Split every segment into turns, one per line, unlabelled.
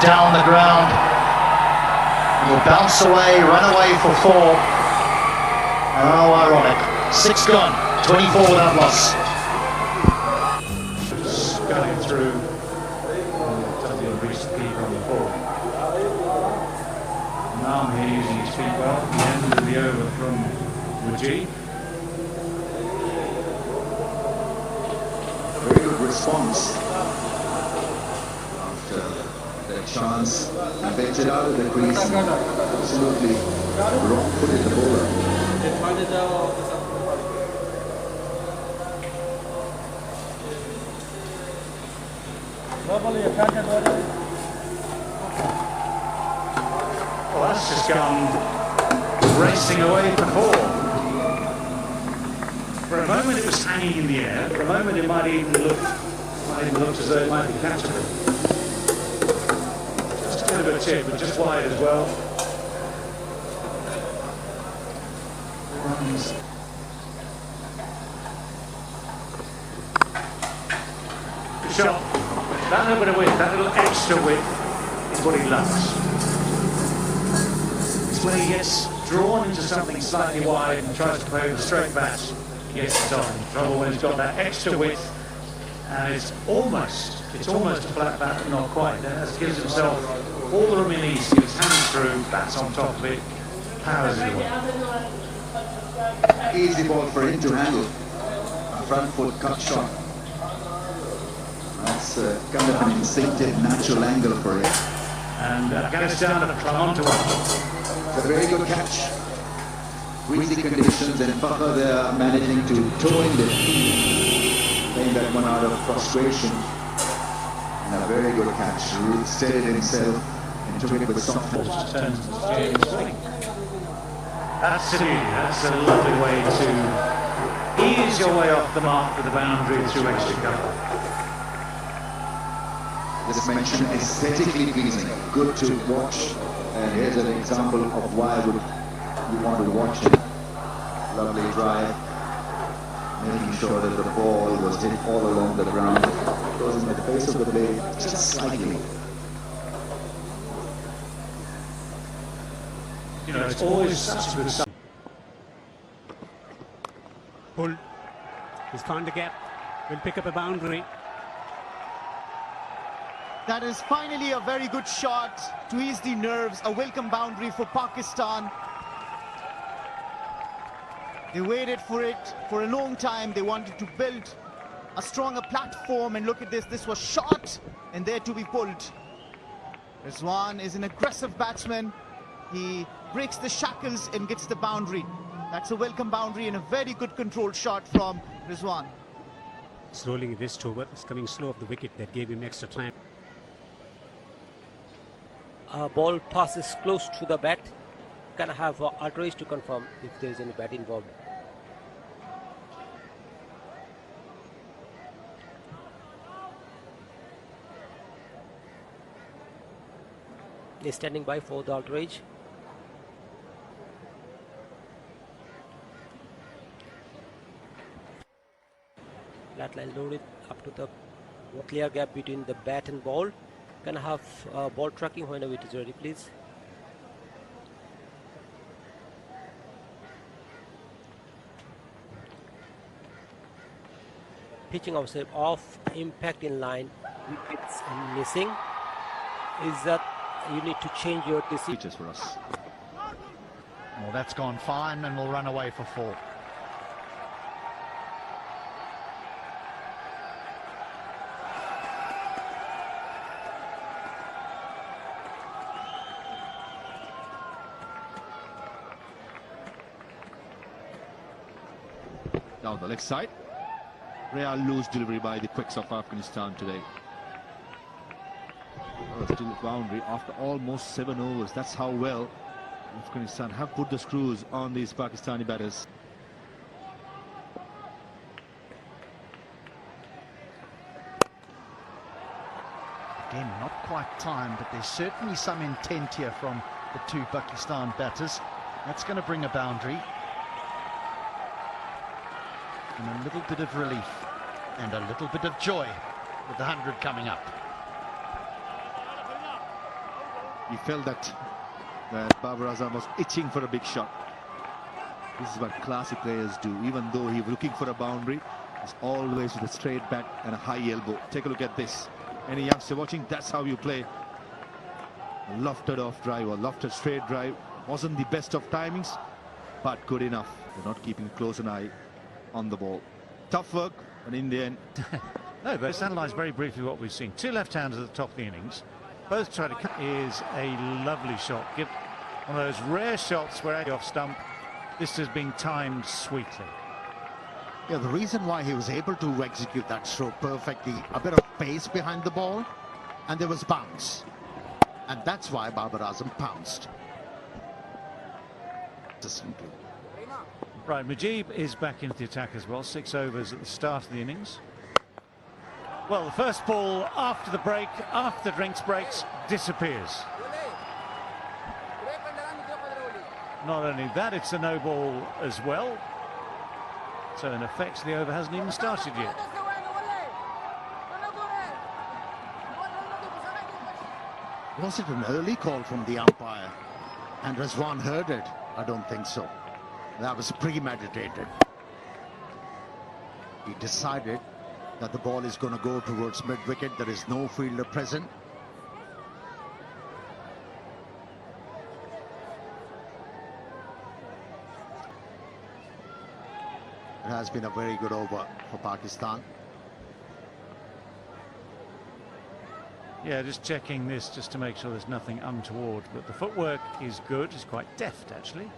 down the ground. You'll bounce away, run away for 4. And how ironic. 6 gone, 24 without loss.
Going through Dudley and reached the keeper on the ball. Now here using his feet well at the end of the over from Wajid.
Very good response after that chance. And bench it out of the crease. Absolutely wrong-footed the bowler.
Well, that's just gone racing away for 4. For a moment it was hanging in the air. For a moment it might even look as though it might be catchable. Just a bit of a chip, but just wide as well. Runs. Good shot. That little bit of width, that little extra width is what he loves. It's when he gets drawn into something slightly wide and tries to play with a straight bat. He gets it on. Trouble when he's got that extra width and it's almost a flat bat, but not quite. Then he gives himself all the room he needs to get his hands through, bats on top of it, powers it away.
Easy ball for him to handle. A front foot cut shot. That's kind of an instinctive, natural angle for it.
And Afghanistan have clung onto it.
It's a very good catch. Breezy conditions, and Fakhr they are managing to toe in it. Playing that one out of frustration. And a very good catch. Ruth steadied himself and took it with softness.
That's a lovely way to ease your way off the mark with the boundary through extra cover.
This mentioned aesthetically pleasing, good to watch, and here's an example of why would you want to watch it. Lovely drive, making sure that the ball was hit all along the ground. It goes in the face of the blade, just slightly.
You know, it's always such a good sign.
Pull. He's found the gap. Will pick up a boundary.
That is finally a very good shot to ease the nerves, a welcome boundary for Pakistan. They waited for it for a long time. They wanted to build a stronger platform, and look at this. This was shot and there to be pulled. Rizwan is an aggressive batsman. He breaks the shackles and gets the boundary. That's a welcome boundary and a very good controlled shot from Rizwan.
Slowly wrist over. It's coming slow off the wicket. That gave him extra time.
Ball passes close to the bat. Can I have outrage to confirm if there is any bat involved? He's standing by for the outrage. Flat line loaded up to the clear gap between the bat and ball. Can I have ball tracking whenever it is ready, please? Pitching ourselves off, impact in line, wickets missing. Is that you need to change your decision
For us. Well, that's gone fine and we'll run away for 4.
Down the leg side. Real loose delivery by the quicks of Afghanistan today. Still a boundary after almost 7 overs. That's how well Afghanistan have put the screws on these Pakistani batters.
Again, not quite timed, but there's certainly some intent here from the 2 Pakistan batters. That's going to bring a boundary. And a little bit of relief and a little bit of joy with the 100 coming up.
He felt that Babar Azam was itching for a big shot. This is what classy players do. Even though he was looking for a boundary, it's always with a straight bat and a high elbow. Take a look at this. Any youngster watching, that's how you play. A lofted off drive or lofted straight drive. Wasn't the best of timings, but good enough. They're not keeping a close eye on the ball. Tough work, but in the end...
No, but let's analyse very briefly what we've seen. Two left-handers at the top of the innings. Both try to cut. Is a lovely shot. Give one of those rare shots where off stump. This has been timed sweetly.
Yeah, the reason why he was able to execute that stroke perfectly, a bit of pace behind the ball, and there was bounce. And that's why Babar Azam pounced.
Right, Mujib is back into the attack as well. 6 overs at the start of the innings. Well, the first ball after the break, after the drinks breaks, disappears. Not only that, it's a no ball as well. So in effect, the over hasn't even started yet.
Was it an early call from the umpire? And Rizwan heard it? I don't think so. That was premeditated. He decided that the ball is going to go towards mid-wicket. There is no fielder present. It has been a very good over for Pakistan.
Yeah, just checking this just to make sure there's nothing untoward. But the footwork is good. It's quite deft, actually.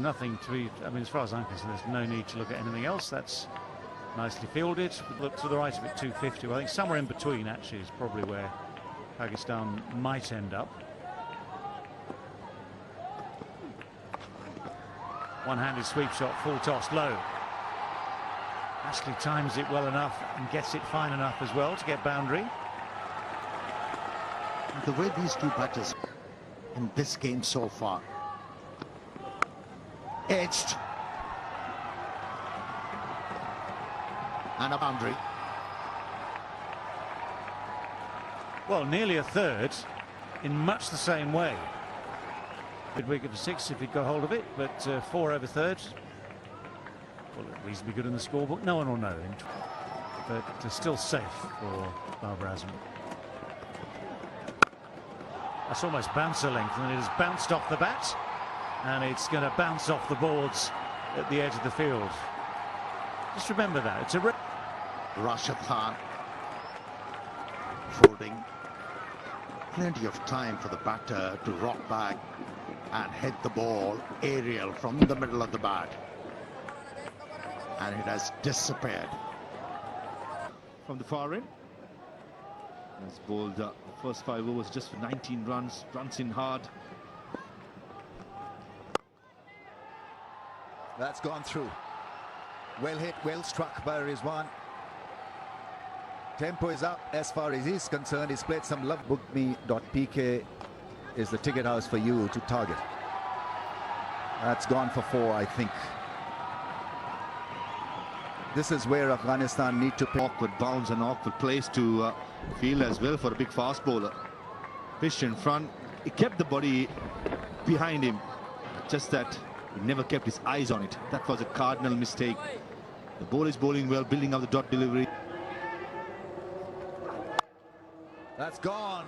Nothing to be, I mean, as far as I'm concerned, there's no need to look at anything else. That's nicely fielded. Look to the right of it, 250. Well, I think somewhere in between, actually, is probably where Pakistan might end up. One-handed sweep shot, full toss, low. Ashley times it well enough and gets it fine enough as well to get boundary.
The way these two batters in this game so far. Edged. And a boundary.
Well, nearly a third in much the same way. Good wicket for 6 if he'd got hold of it, but 4 over thirds. Well, reasonably good in the scorebook. No one will know. But still safe for Babar Azam. That's almost bouncer length, and it has bounced off the bat. And it's going to bounce off the boards at the edge of the field. Just remember that. It's a...
Rashid Khan folding. Plenty of time for the batter to rock back and hit the ball aerial from the middle of the bat. And it has disappeared.
From the far end. Has bowled the first 5 overs just for 19 runs. Runs in hard.
That's gone through. Well hit, well struck by Rizwan. Tempo is up as far as he's concerned. He's played some love. Bookme.pk is the ticket house for you to target. That's gone for 4, I think. This is where Afghanistan need to pick.
Awkward bounce and awkward place to field as well for a big fast bowler. Pitched in front. He kept the body behind him. Just that he never kept his eyes on it. That was a cardinal mistake. The ball is bowling well, building up the dot delivery.
That's gone.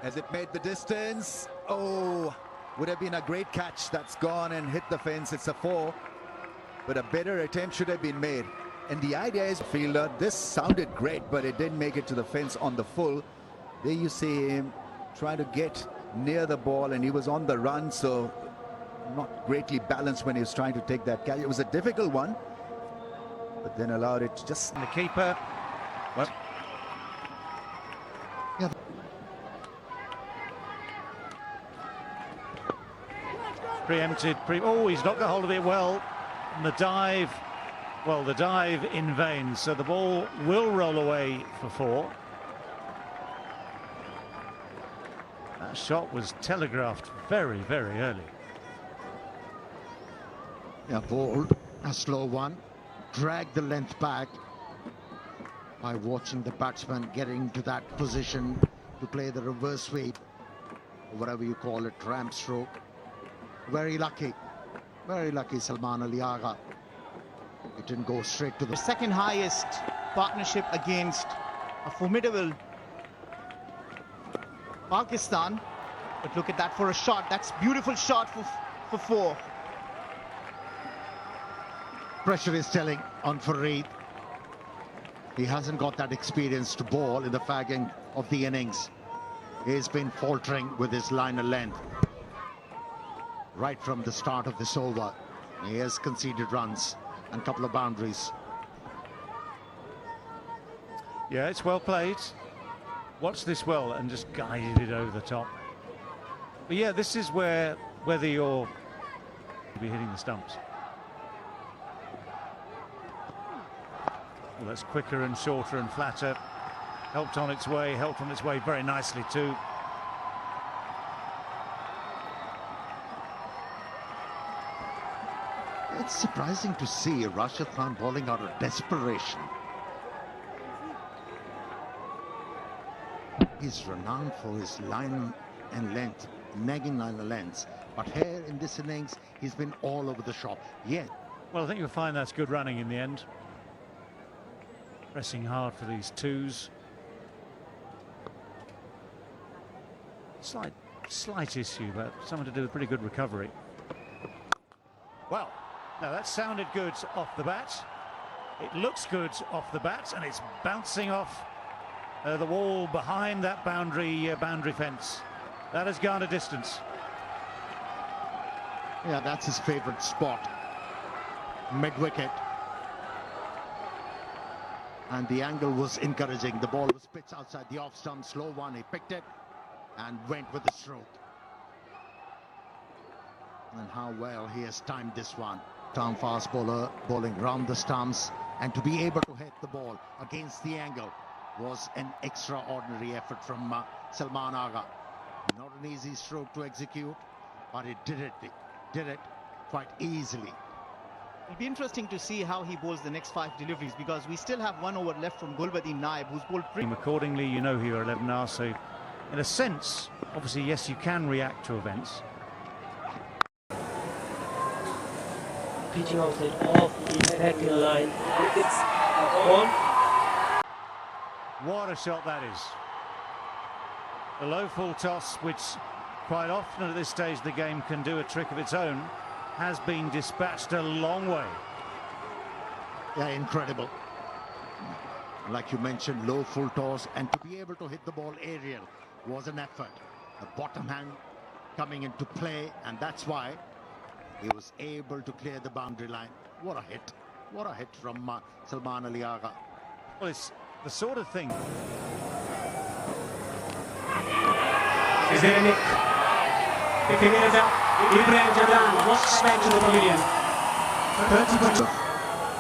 Has it made the distance? Oh, would have been a great catch. That's gone and hit the fence. It's a 4. But a better attempt should have been made. And the idea is, fielder, this sounded great, but it didn't make it to the fence on the full. There you see him trying to get near the ball, and he was on the run, so not greatly balanced when he was trying to take that catch. It was a difficult one, but then allowed it to just...
And the keeper, well,
Yeah.
preempted. Oh, he's not got hold of it well. And the dive, well, the dive in vain. So the ball will roll away for 4. That shot was telegraphed very, very early.
Yeah, bowled a slow one, dragged the length back,
by watching the batsman getting to that position to play the reverse sweep, whatever you call it, ramp stroke. Very lucky Salman Ali Agha. It didn't go straight to the
second highest partnership against a formidable Pakistan. But look at that for a shot. That's beautiful shot for four.
Pressure is telling on Fareed. He hasn't got that experience to bowl in the fagging of the innings. He's been faltering with his liner length right from the start of this over. He has conceded runs and a couple of boundaries.
Yeah, it's well played. Watch this well and just guided it over the top. But yeah, this is where whether you'll be hitting the stumps. Well, that's quicker and shorter and flatter. Helped on its way very nicely too.
It's surprising to see Rashid Khan bowling out of desperation. He's renowned for his line and length, nagging line and lengths. But here in this innings, he's been all over the shop. Yeah.
Well, I think you'll find that's good running in the end. Pressing hard for these twos. Slight issue, but something to do with pretty good recovery. Well, now that sounded good off the bat. It looks good off the bat, and it's bouncing off the wall behind that boundary fence. That has gone a distance.
Yeah, that's his favourite spot. Mid-wicket. And the angle was encouraging. The ball was pitched outside the off-stump, slow one. He picked it and went with the stroke. And how well he has timed this one. Tom fast bowler bowling round the stumps, and to be able to hit the ball against the angle was an extraordinary effort from Salman Agha. Not an easy stroke to execute, but it did it quite easily.
It'll be interesting to see how he bowls the next 5 deliveries, because we still have 1 over left from Gulbadin Naib, who's bowled pretty.
Accordingly, you know who your 11 are, so in a sense, obviously, yes, you can react to events.
Pitching outside off the attacking line. It's on.
What a shot that is. The low full toss, which quite often at this stage of the game can do a trick of its own, has been dispatched a long way.
Yeah, incredible. Like you mentioned, low full toss, and to be able to hit the ball aerial was an effort. The bottom hand coming into play, and that's why he was able to clear the boundary line. What a hit. What a hit from Salman Ali Agha.
Well, it's the sort of thing.
Is there any picking it up? Ibrahim Jadan walks back to the pavilion. 30%.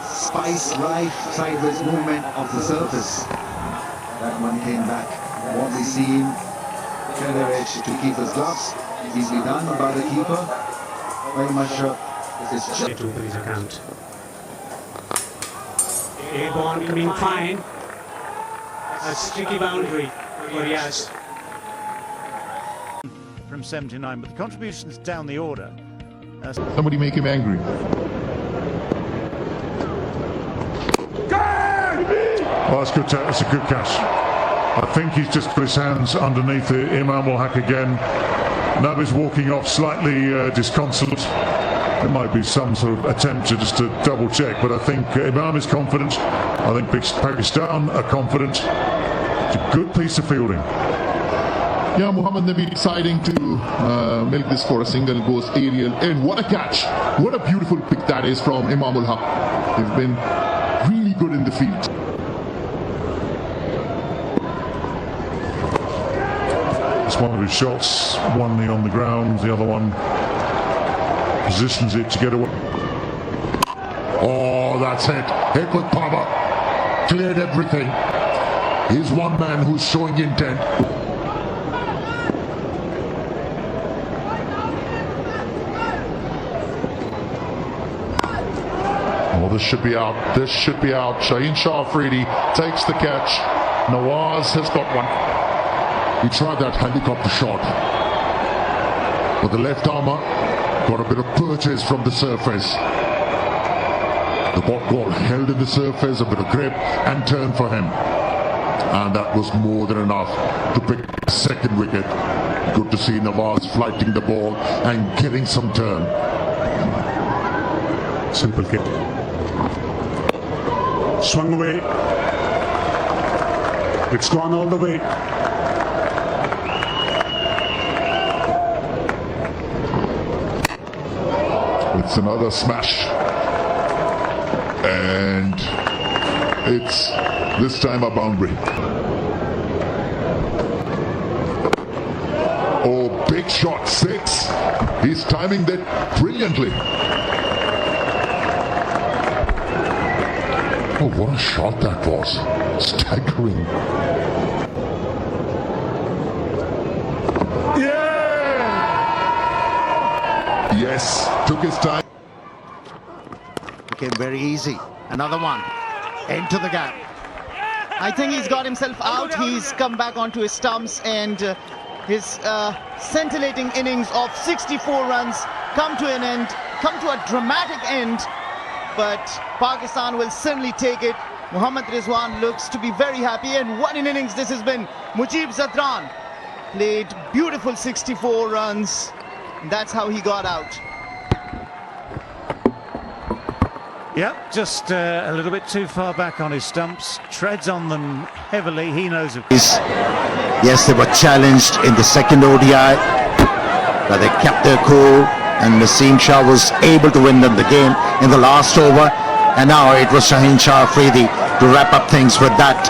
Spice life sideways movement of the surface. That one came back. What we see, clear edge to keeper's gloves. Easily done by the keeper. Very much it's just
To his account. Airborne coming fine. A sticky boundary for Riaz.
From 79, but the contributions down the order.
Somebody make him angry.
Oh, that's a good catch. I think he's just put his hands underneath it. Imam will hack again. Nabi's walking off slightly disconsolate. There might be some sort of attempt to just double check, but I think Imam is confident. I think Pakistan are confident. It's a good piece of fielding.
Yeah, Muhammad Nabi deciding to milk this for a single, goes aerial, and what a catch! What a beautiful pick that is from Imam ul Haq. They've been really good in the field.
It's one of his shots, one knee on the ground, the other one positions it to get away.
Oh, that's it. Hit with power. Cleared everything. He's one man who's showing intent. Oh, this should be out. This should be out. Shaheen Shah Afridi takes the catch. Nawaz has got one. He tried that helicopter shot. But the left armour got a bit of purchase from the surface. The ball held in the surface, a bit of grip and turn for him. And that was more than enough to pick the second wicket. Good to see Nawaz flighting the ball and getting some turn.
Simple kick. Swung away. It's gone all the way.
It's another smash. And it's this time a boundary. Oh, big shot, 6. He's timing that brilliantly. Oh, what a shot that was. Staggering.
Yeah!
Yes, took his time.
Became very easy. Another one. Into the gap.
I think he's got himself out. He's come back onto his stumps, and his scintillating innings of 64 runs come to an end, come to a dramatic end. But Pakistan will certainly take it. Mohammad Rizwan looks to be very happy, and what an innings this has been. Mujib Zadran played beautiful 64 runs. That's how he got out.
Yep, just a little bit too far back on his stumps, treads on them heavily. He knows of
Yes, they were challenged in the second ODI, but they kept their cool, and Naseem Shah was able to win them the game in the last over, and now it was Shaheen Shah Afridi to wrap up things with that